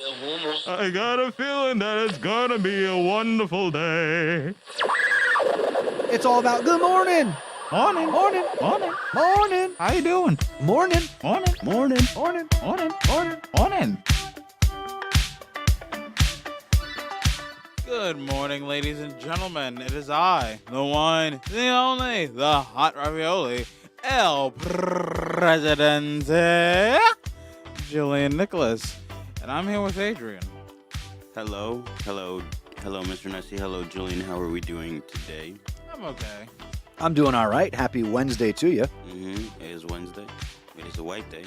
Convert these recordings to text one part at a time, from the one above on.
I got a feeling that it's gonna be a wonderful day. It's all about good morning. Morning. Morning. Morning. Morning. How you doing? Morning. Morning. Morning. Morning. Morning. Morning. Morning. Good morning, ladies and gentlemen. It is I, the one, the only, the hot ravioli, El Presidente, Julian Nicholas. And I'm here with Adrian. Hello, Mr. Nessie. Hello, Julian. How are we doing today? I'm okay. I'm doing all right. Happy Wednesday to you. It is Wednesday. It is a white day.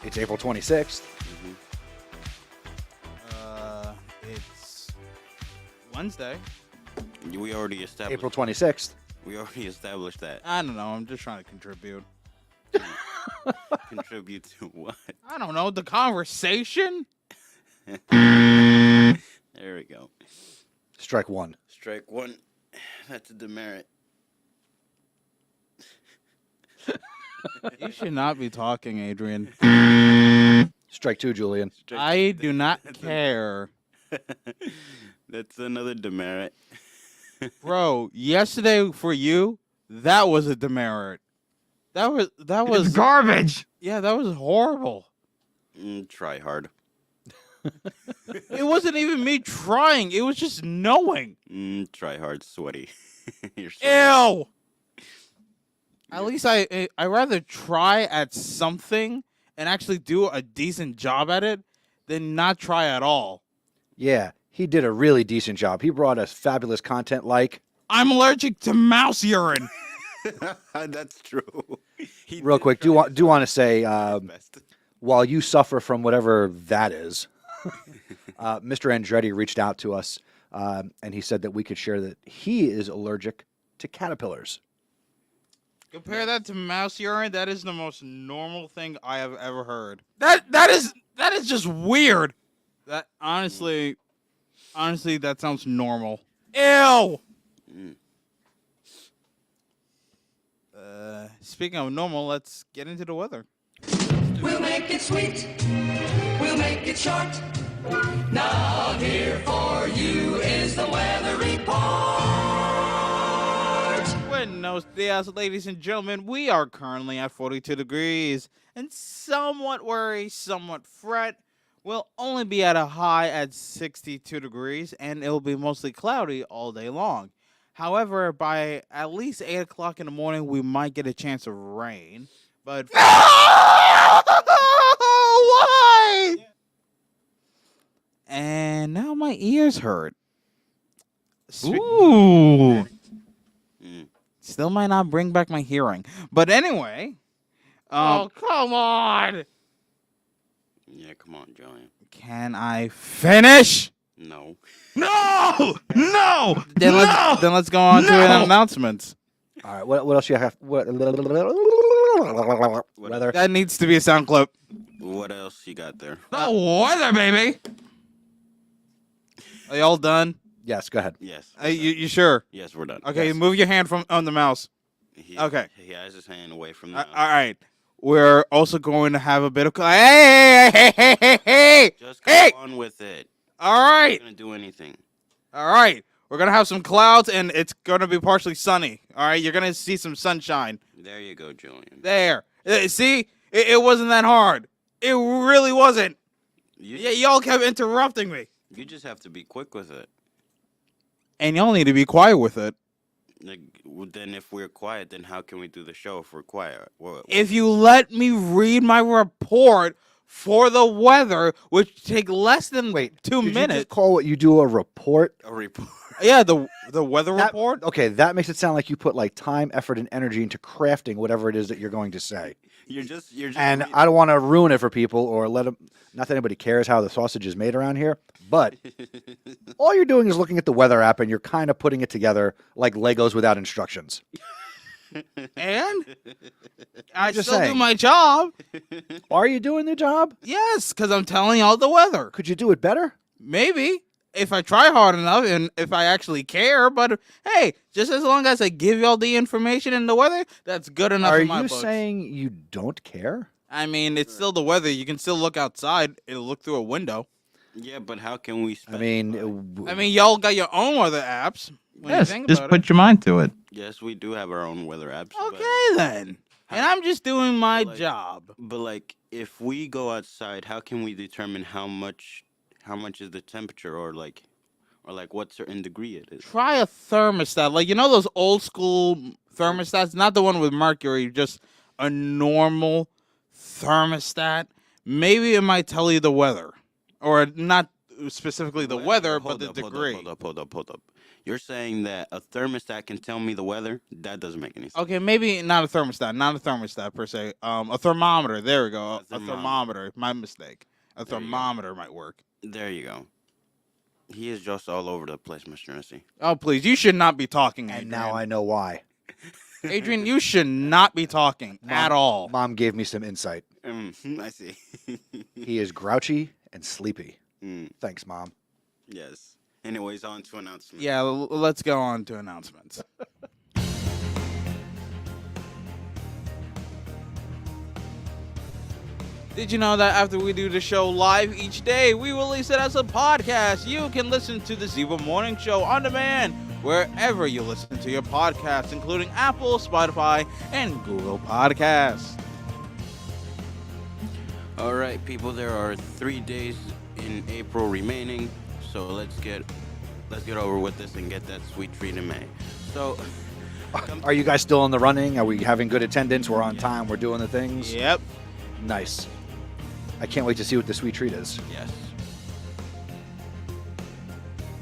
It's April 26th. It's Wednesday. We already established. April 26th. We already established that. I don't know. I'm just trying to contribute. Contribute to what? I don't know. The conversation? There we go. Strike one. Strike one. That's a demerit. You should not be talking, Adrian. Strike two, Julian. I do not care. That's another demerit. Bro, yesterday for you, that was a demerit. That was It's garbage. yeah, that was horrible. Try hard. It wasn't even me trying. It was just knowing. Try hard, sweaty. You're Ew. sweaty. At least I rather try at something and actually do a decent job at it than not try at all. Yeah, he did a really decent job. He brought us fabulous content like... I'm allergic to mouse urine. That's true. Real quick, do want to say, Best. while you suffer from whatever that is, Mr. Andretti reached out to us, and he said that we could share that he is allergic to caterpillars. Compare that to mouse urine. That is the most normal thing I have ever heard. That is just weird. That honestly, that sounds normal. Ew. Speaking of normal, let's get into the weather. We'll make it sweet. We'll make it short. Now here for you is the weather report. Buenos dias, ladies and gentlemen. We are currently at 42 degrees and somewhat worry, somewhat fret. We'll only be at a high at 62 degrees and it'll be mostly cloudy all day long. However, by at least 8 o'clock in the morning, we might get a chance of rain. But why? And now my ears hurt. Ooh. Still might not bring back my hearing. But anyway. Oh, come on. Yeah, come on, Julian. Can I finish? No. No. No. Then let's go on to an announcement. All right, what else you have? What weather? That needs to be a sound clip. What else you got there? The weather, baby. Are y'all done? Yes, go ahead. Yes. You sure? Yes, we're done. Okay, Yes. move your hand from on the mouse. Okay. He has his hand away from the All mouse. right. We're also going to have a bit of hey. Just go Hey! on with it. All Not right. gonna do anything. All right. We're going to have some clouds and it's going to be partially sunny. All right. You're going to see some sunshine. There you go, Julian. There. See? It wasn't that hard. It really wasn't. Yeah, y'all kept interrupting me. You just have to be quick with it. And y'all need to be quiet with it. Like, well, then if we're quiet, then how can we do the show if we're quiet? If you let me read my report for the weather, which take less than 2 Did you minutes. just call what you do a report? a report. Yeah, the weather That- report. Okay, that makes it sound like you put like time, effort, and energy into crafting whatever it is that you're going to say. You're just. And reading- I don't want to ruin it for people or let them. Not that anybody cares how the sausage is made around here, but all you're doing is looking at the weather app and you're kind of putting it together like Legos without instructions. And I Just still do saying. my job. Are you doing the job? Yes, because I'm telling y'all the weather. Could you do it better? Maybe. If I try hard enough and if I actually care. But hey, just as long as I give y'all the information and the weather, that's good enough Are in my you books. saying you don't care? I mean, it's still the weather. You can still look outside. It'll look through a window. Yeah, but how can we? I mean, y'all got your own weather apps. When you Yes, think just about put your mind to it. Yes, we do have our own weather apps. Okay, then. And I'm just doing my like- job. But like, if we go outside, how can we determine how much is the temperature, or what certain degree it is? Try a thermostat. Like, you know those old school thermostats? Not the one with mercury, just a normal thermostat. Maybe it might tell you the weather. Or not specifically the weather, but the degree. Hold up. You're saying that a thermostat can tell me the weather? That doesn't make any sense. Okay, maybe not a thermostat per se. A thermometer. There we go. A thermometer. My mistake. A thermometer might work. There you go. He is just all over the place, Mr. Nessie. Oh, please. You should not be talking, Adrian. and now I know why. Adrian, you should not be talking at all. Mom gave me some insight. I see. He is grouchy and sleepy. Mm, Thanks, Mom. yes. Anyways, on to announcements. Yeah, let's go on to announcements. Did you know that after we do the show live each day, we release it as a podcast? You can listen to the Zebra Morning Show on demand wherever you listen to your podcasts, including Apple, Spotify, and Google Podcasts. All right, people. There are 3 days in April remaining, so let's get over with this and get that sweet treat in May. So, Are you guys still in the running? Are we having good attendance? We're on time. We're doing the things. Yep. Nice. I can't wait to see what the sweet treat is. yes.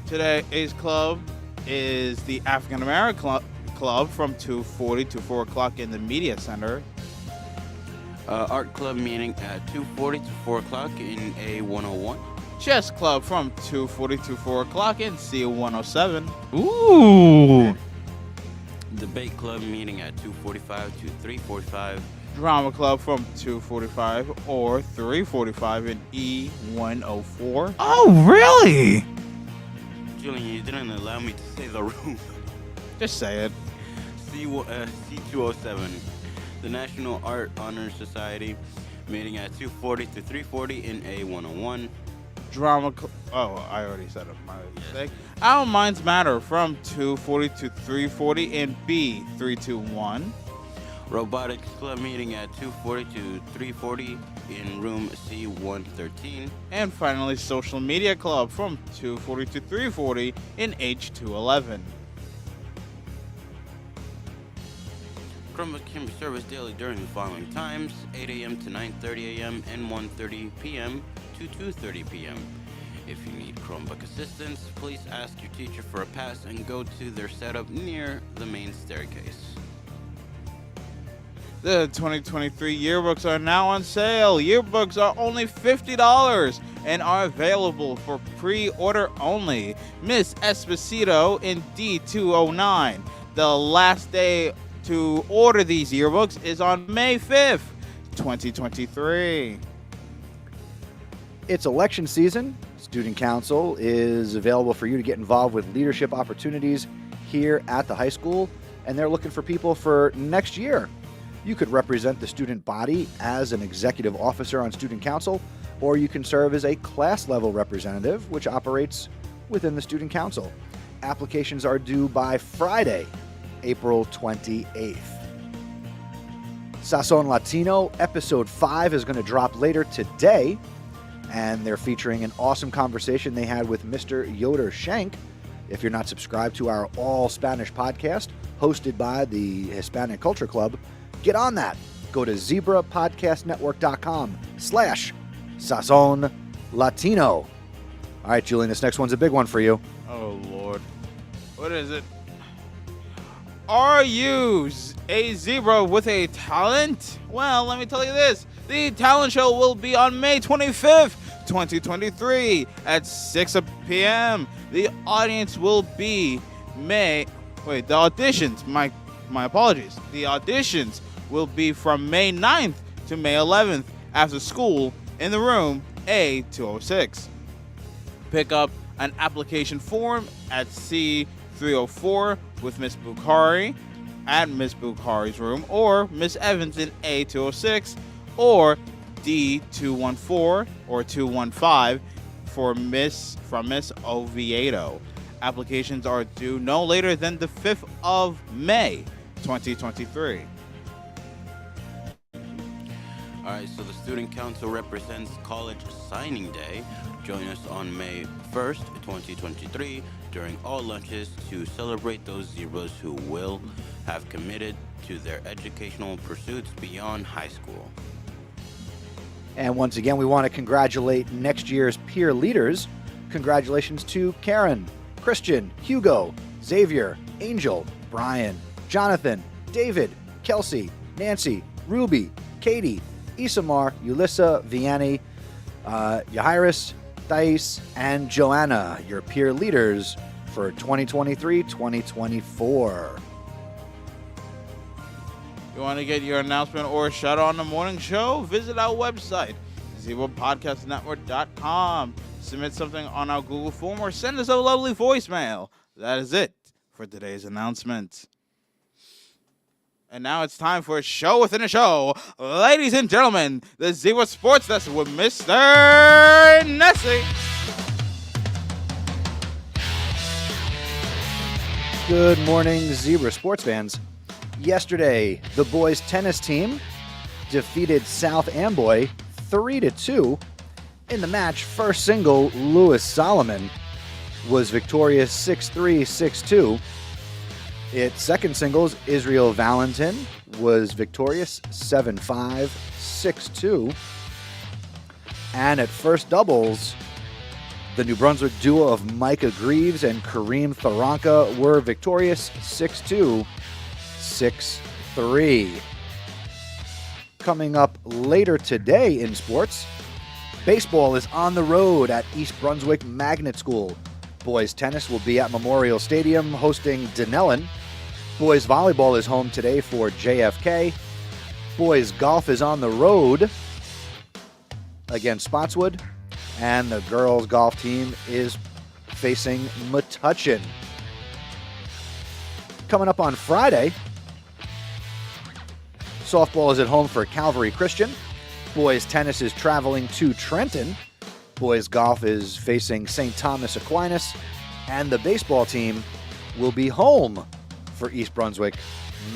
Today's club is the African American Club from 2:40 to 4 o'clock in the Media Center. Art club meeting at 2:40 to 4 o'clock in A101. Chess Club from 2:40 to 4 o'clock in C107. Ooh. Debate club meeting at 2:45 to 3:45. Drama Club from 2:45 or 3:45 in E104. Oh, really? Julian, you didn't allow me to say the room. Just say it. C207. The National Art Honor Society meeting at 2:40 to 3:40 in A101. Oh, I already said it. My mistake. Our Minds Matter from 2:40 to 3:40 in B321. Robotics Club meeting at 2:40 to 3:40 in room C113. And finally, Social Media Club from 2:40 to 3:40 in H211. Chromebook can be serviced daily during the following times: 8 a.m. to 9:30 a.m. and 1:30 p.m. to 2:30 p.m. If you need Chromebook assistance, please ask your teacher for a pass and go to their setup near the main staircase. The 2023 yearbooks are now on sale. Yearbooks are only $50 and are available for pre-order only. Miss Esposito in D209. The last day to order these yearbooks is on May 5th, 2023. It's election season. Student Council is available for you to get involved with leadership opportunities here at the high school, and they're looking for people for next year. You could represent the student body as an executive officer on Student Council, or you can serve as a class-level representative, which operates within the Student Council. Applications are due by Friday, April 28th. Sazon Latino Episode 5 is going to drop later today, and they're featuring an awesome conversation they had with Mr. Yoder Schenk. If you're not subscribed to our all-Spanish podcast, hosted by the Hispanic Culture Club, get on that. Go to zebrapodcastnetwork.com/Sazon Latino. All right, Julian, this next one's a big one for you. Oh, Lord. What is it? Are you a zebra with a talent? Well, let me tell you this. The talent show will be on May 25th, 2023 at 6 p.m. The audience will be the auditions, my apologies. The auditions will be from May 9th to May 11th after school in the room A206. Pick up an application form at C304 with Miss Bukhari at Miss Bukhari's room, or Miss Evans in A206, or D214 or 215 from Miss Oviedo. Applications are due no later than the 5th of May, 2023. All right, so the Student Council represents College Signing Day. Join us on May 1st, 2023, during all lunches to celebrate those Zebras who will have committed to their educational pursuits beyond high school. And once again, we want to congratulate next year's peer leaders. Congratulations to Karen, Christian, Hugo, Xavier, Angel, Brian, Jonathan, David, Kelsey, Nancy, Ruby, Katie, Isamar, Ulissa, Vianney, Yahiris, Thais, and Joanna, your peer leaders for 2023-2024. You want to get your announcement or shout out on the morning show? Visit our website, ZebraPodcastNetwork.com. Submit something on our Google form or send us a lovely voicemail. That is it for today's announcement. And now it's time for a show within a show. Ladies and gentlemen, the Zebra Sports Desk with Mr. Nessie. Good morning, Zebra sports fans. Yesterday, the boys tennis team defeated South Amboy 3-2. In the match, first single, Lewis Solomon was victorious 6-3, 6-2. Its second singles, Israel Valentin was victorious 7-5, 6-2. And at first doubles, the New Brunswick duo of Micah Greaves and Kareem Tharanka were victorious 6-2, 6-3. Coming up later today in sports, baseball is on the road at East Brunswick Magnet School. Boys tennis will be at Memorial Stadium hosting Dunellen. Boys volleyball is home today for JFK. Boys golf is on the road against Spotswood. And the girls golf team is facing Metuchen. Coming up on Friday, softball is at home for Calvary Christian. Boys tennis is traveling to Trenton. Boys golf is facing St. Thomas Aquinas. And the baseball team will be home for East Brunswick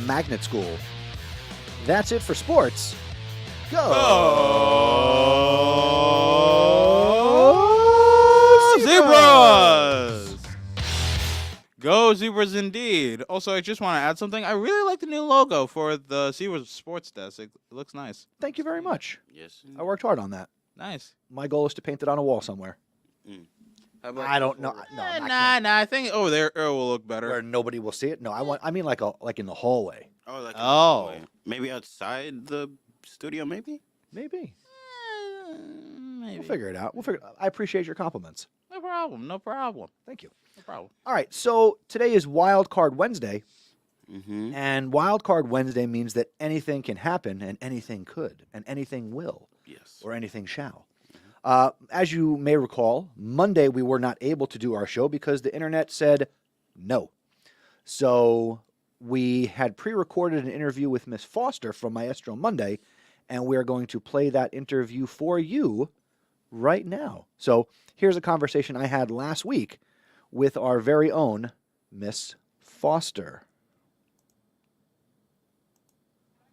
Magnet School. That's it for sports. Go Zebras! Go Zebras indeed. Also, I just want to add something. I really like the new logo for the Zebra Sports Desk. It looks nice. Thank you very much. Yes. I worked hard on that. Nice. My goal is to paint it on a wall somewhere. How about I don't know. No, I Nah. I think over there it will look better. where nobody will see it. No, I mean like in the hallway. Oh, like Oh. maybe outside the studio, maybe? Maybe. Maybe. We'll figure it out. I appreciate your compliments. No problem. Thank you. No problem. All right, so today is Wild Card Wednesday, Mm-hmm. and Wild Card Wednesday means that anything can happen, and anything could, and anything will, Yes. or anything shall. As you may recall, Monday we were not able to do our show because the internet said no. So we had pre-recorded an interview with Miss Foster from Maestro Monday, and we are going to play that interview for you right now. So here's a conversation I had last week with our very own Miss Foster.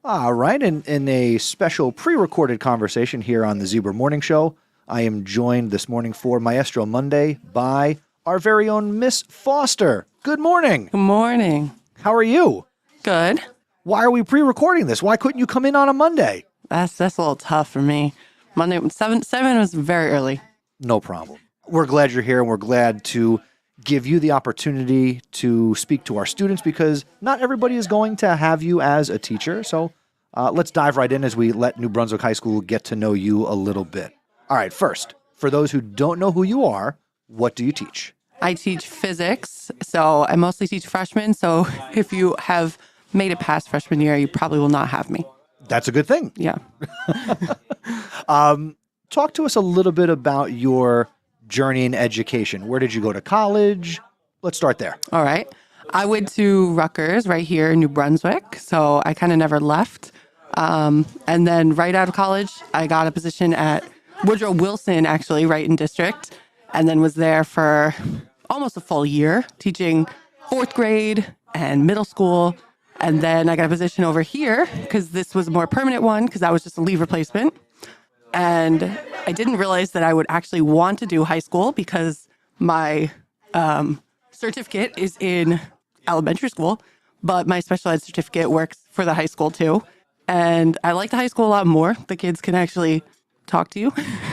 All right, in a special pre-recorded conversation here on the Zebra Morning Show, I am joined this morning for Maestro Monday by our very own Miss Foster. Good morning. Good morning. How are you? Good. Why are we pre-recording this? Why couldn't you come in on a Monday? That's a little tough for me. Monday 7 was very early. No problem. We're glad you're here, and we're glad to give you the opportunity to speak to our students because not everybody is going to have you as a teacher. So let's dive right in as we let New Brunswick High School get to know you a little bit. All right, first, for those who don't know who you are, what do you teach? I teach physics, so I mostly teach freshmen. So if you have made it past freshman year, you probably will not have me. That's a good thing. Yeah. Talk to us a little bit about your journey in education. Where did you go to college? Let's start there. All right. I went to Rutgers right here in New Brunswick, so I kind of never left. And then right out of college, I got a position at Woodrow Wilson, actually, right in district. and then was there for almost a full year teaching 4th grade and middle school. And then I got a position over here because this was a more permanent one because that was just a leave replacement. And I didn't realize that I would actually want to do high school because my certificate is in elementary school, but my special ed certificate works for the high school too. And I like the high school a lot more. The kids can actually talk to you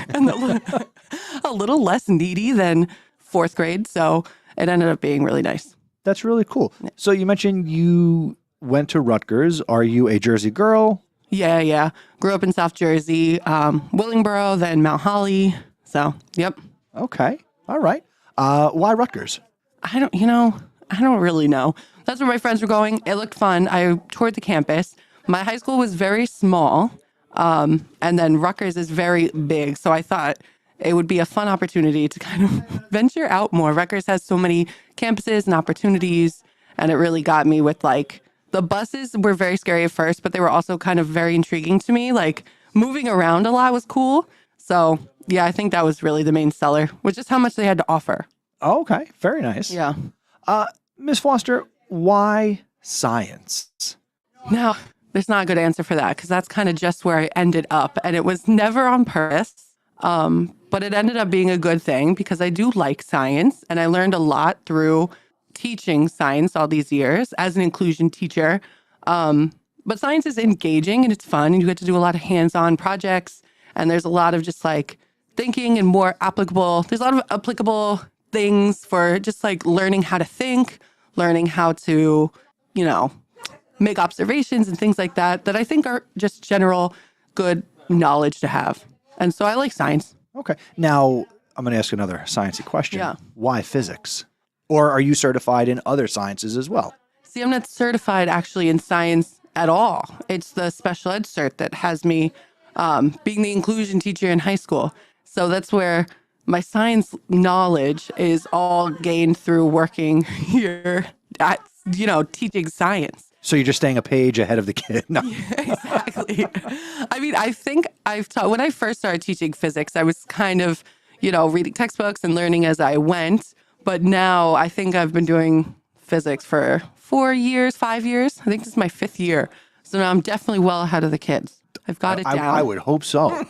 and a little less needy than 4th grade. So it ended up being really nice. That's really cool. So you mentioned you went to Rutgers. Are you a Jersey girl? Yeah. Grew up in South Jersey, Willingboro, then Mount Holly. So, yep. Okay. All right. Why Rutgers? I don't really know. That's where my friends were going. It looked fun. I toured the campus. My high school was very small, and then Rutgers is very big. So I thought it would be a fun opportunity to kind of venture out more. Rutgers has so many campuses and opportunities, and it really got me with like the buses were very scary at first, but they were also kind of very intriguing to me. Like moving around a lot was cool. So yeah, I think that was really the main seller, was just how much they had to offer. Oh, okay. Very nice. Yeah. Ms. Foster, why science? Now, there's not a good answer for that because that's kind of just where I ended up. And it was never on purpose, but it ended up being a good thing because I do like science and I learned a lot through teaching science all these years as an inclusion teacher. But science is engaging and it's fun and you get to do a lot of hands-on projects and there's a lot of just like thinking and more applicable. There's a lot of applicable things for just like learning how to think, learning how to, make observations and things like that I think are just general good knowledge to have. And so I like science. Okay. Now, I'm going to ask another sciencey question. Yeah. Why physics? Or are you certified in other sciences as well? See, I'm not certified actually in science at all. It's the special ed cert that has me being the inclusion teacher in high school. So that's where my science knowledge is all gained through working here at, teaching science. So you're just staying a page ahead of the kid. No. Yeah, exactly. I mean, I think I've taught, when I first started teaching physics, I was kind of, reading textbooks and learning as I went. But now I think I've been doing physics for 5 years. I think this is my 5th year. So now I'm definitely well ahead of the kids. I've got it down. I would hope so.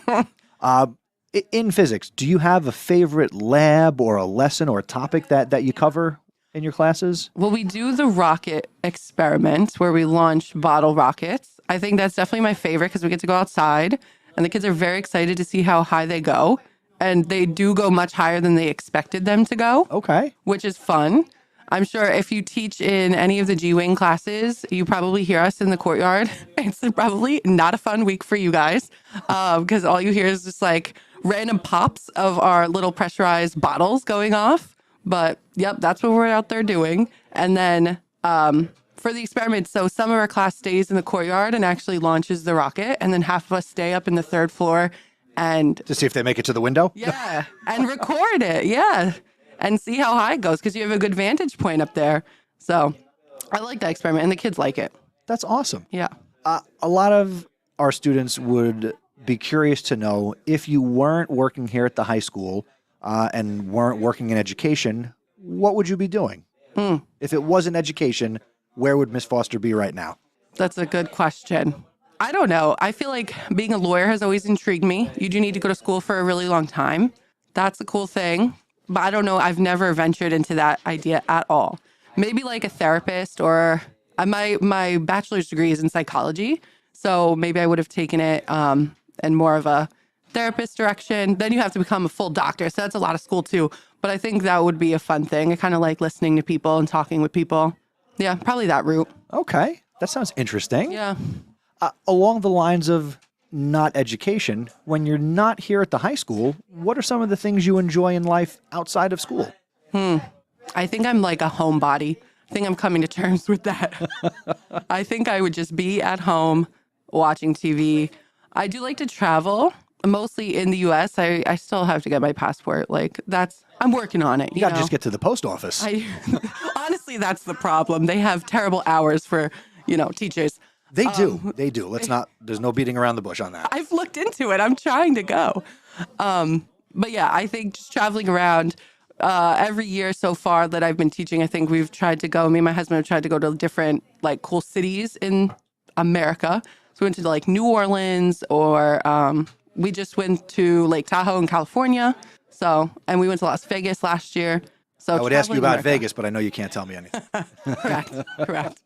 In physics, do you have a favorite lab or a lesson or a topic that you cover in your classes? Well, we do the rocket experiment where we launch bottle rockets. I think that's definitely my favorite because we get to go outside and the kids are very excited to see how high they go. And they do go much higher than they expected them to go. Okay. Which is fun. I'm sure if you teach in any of the G-Wing classes, you probably hear us in the courtyard. It's probably not a fun week for you guys because all you hear is just like random pops of our little pressurized bottles going off. But yep, that's what we're out there doing. And then for the experiment, so some of our class stays in the courtyard and actually launches the rocket. And then half of us stay up in the 3rd floor and to see if they make it to the window? Yeah. And record it. Yeah. And see how high it goes because you have a good vantage point up there. So I like that experiment and the kids like it. That's awesome. Yeah. A lot of our students would be curious to know if you weren't working here at the high school and weren't working in education, what would you be doing? If it wasn't education, where would Miss Foster be right now? That's a good question. I don't know. I feel like being a lawyer has always intrigued me. You do need to go to school for a really long time. That's a cool thing. But I don't know. I've never ventured into that idea at all. Maybe like a therapist or my bachelor's degree is in psychology. So maybe I would have taken it in more of a therapist direction. Then you have to become a full doctor. So that's a lot of school too. But I think that would be a fun thing. I kind of like listening to people and talking with people. Yeah, probably that route. Okay. That sounds interesting. Yeah. Along the lines of not education, when you're not here at the high school, what are some of the things you enjoy in life outside of school? I think I'm like a homebody. I think I'm coming to terms with that. I think I would just be at home watching TV. I do like to travel, mostly in the U.S. I still have to get my passport. I'm working on it. You got to just get to the post office. Honestly, that's the problem. They have terrible hours for, teachers. They do. They do. There's no beating around the bush on that. I've looked into it. I'm trying to go. But yeah, I think just traveling around every year so far that I've been teaching, I think we've tried to go, me and my husband have tried to go to different like cool cities in America. So we went to like New Orleans or we just went to Lake Tahoe in California. So, and we went to Las Vegas last year. So I would ask you traveling about America. Vegas, but I know you can't tell me anything. Correct.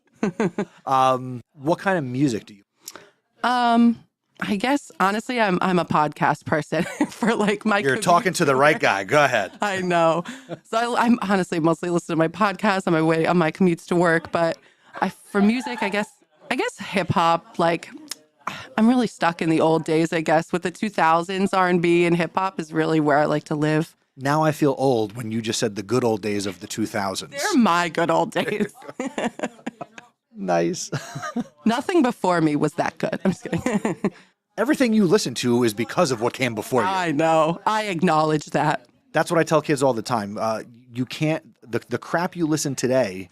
What kind of music do you? I guess honestly, I'm a podcast person for like my. You're commute. talking to the right guy. Go ahead. I know. So I'm honestly mostly listening to my podcast on my way on my commutes to work. But for music, I guess hip hop. Like I'm really stuck in the old days. I guess with the 2000s, R&B and hip hop is really where I like to live. Now I feel old when you just said the good old days of the 2000s. They're my good old days. Nice. Nothing before me was that good. I'm just kidding. Everything you listen to is because of what came before you. I know. I acknowledge that. That's what I tell kids all the time. You can't, the crap you listen today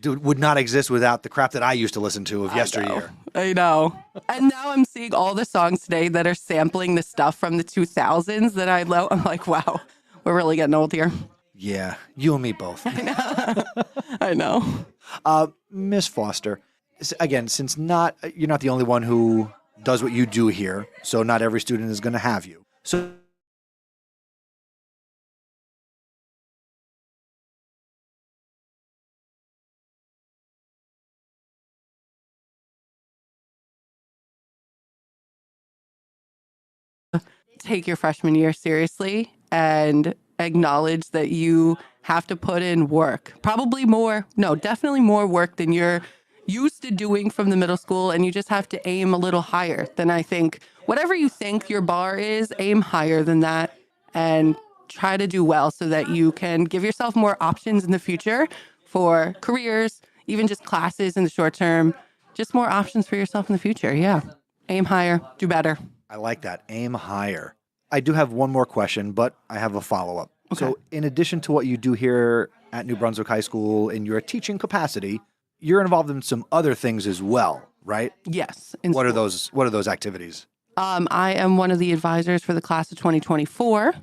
would not exist without the crap that I used to listen to of yesteryear. I know. And now I'm seeing all the songs today that are sampling the stuff from the 2000s that I love. I'm like, wow, we're really getting old here. Yeah, you and me both. I know. Miss Foster, again, since you're not the only one who does what you do here, so not every student is going to have you. So take your freshman year seriously and acknowledge that you have to put in work. Definitely more work than you're used to doing from the middle school. And you just have to aim a little higher than I think. Whatever you think your bar is, aim higher than that and try to do well so that you can give yourself more options in the future for careers, even just classes in the short term, just more options for yourself in the future. Yeah. Aim higher, do better. I like that. Aim higher. I do have one more question, but I have a follow-up. Okay. So in addition to what you do here at New Brunswick High School in your teaching capacity, you're involved in some other things as well, right? Yes. What are those activities? I am one of the advisors for the class of 2024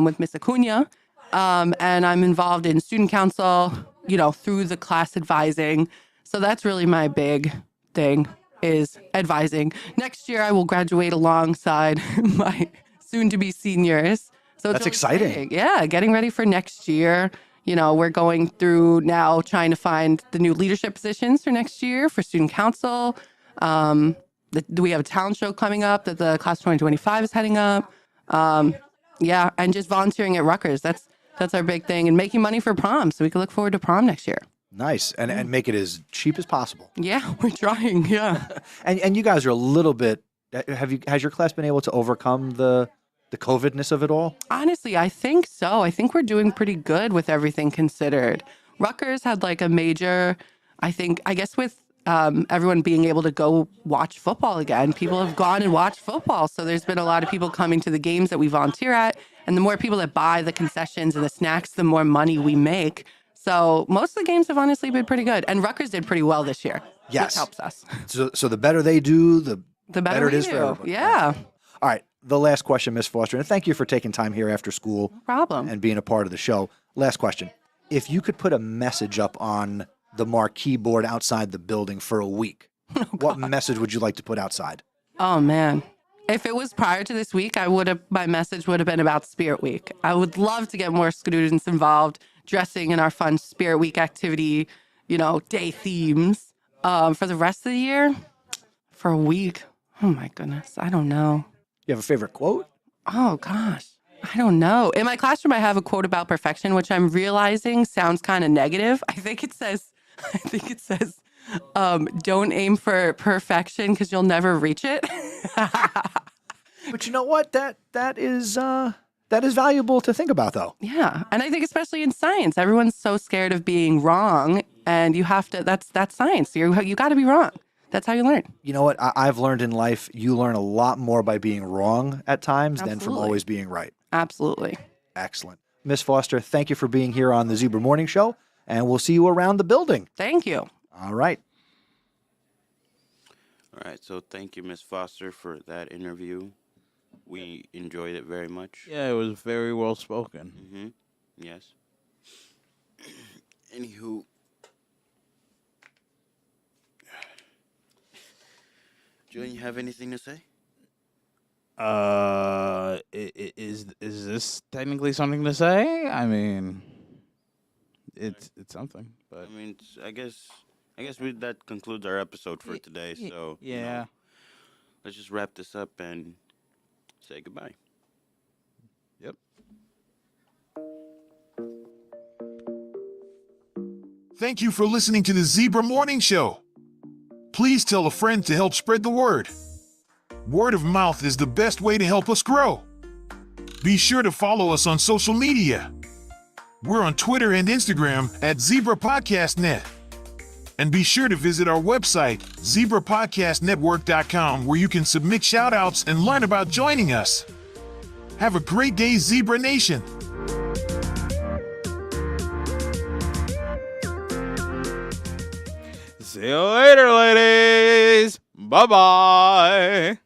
with Miss Acuna. And I'm involved in student council, through the class advising. So that's really my big thing is advising. Next year, I will graduate alongside my soon-to-be seniors. So it's That's exciting. Yeah, getting ready for next year. We're going through now trying to find the new leadership positions for next year for student council. We have a talent show coming up that the class of 2025 is heading up. Yeah, and just volunteering at Rutgers. That's our big thing. And making money for prom so we can look forward to prom next year. Nice. And make it as cheap as possible. Yeah, we're trying. Yeah. And you guys are a little bit, has your class been able to overcome the COVID-ness of it all? Honestly, I think so. I think we're doing pretty good with everything considered. Rutgers had like a major, I guess with everyone being able to go watch football again, people have gone and watched football. So there's been a lot of people coming to the games that we volunteer at. And the more people that buy the concessions and the snacks, the more money we make. So most of the games have honestly been pretty good. And Rutgers did pretty well this year. Yes. Which helps us. So the better they do, the better it we is for do. everybody. Yeah. All right. The last question, Miss Foster, and thank you for taking time here after school No problem. and being a part of the show. Last question. If you could put a message up on the marquee board outside the building for a week, what message would you like to put outside? Oh, man. If it was prior to this week, my message would have been about Spirit Week. I would love to get more students involved, dressing in our fun Spirit Week activity, day themes. For the rest of the year, for a week, oh my goodness, I don't know. You have a favorite quote? Oh gosh, I don't know. In my classroom, I have a quote about perfection, which I'm realizing sounds kind of negative. I think it says, don't aim for perfection because you'll never reach it. But you know what? That is valuable to think about, though. Yeah. And I think especially in science, everyone's so scared of being wrong. And you have to, that's science. You got to be wrong. That's how you learn. You know what? I've learned in life, you learn a lot more by being wrong at times than from Absolutely. always being right. Absolutely. Excellent. Miss Foster, thank you for being here on the Zebra Morning Show, and we'll see you around the building. Thank you. All right. All right, so thank you, Miss Foster, for that interview. we enjoyed it very much. Yeah, it was very well spoken. Mm-hmm. Yes. Anywho. Julian, you have anything to say? Is this technically something to say? I mean, it's something, but I mean, I guess that concludes our episode for today. So yeah. Let's just wrap this up and say goodbye. Yep. Thank you for listening to the Zebra Morning Show. Please tell a friend to help spread the word. Word of mouth is the best way to help us grow. Be sure to follow us on social media. We're on Twitter and Instagram at Zebra Podcast Net. And be sure to visit our website, zebrapodcastnetwork.com, where you can submit shout-outs and learn about joining us. Have a great day, Zebra Nation. See you later, ladies. Bye-bye.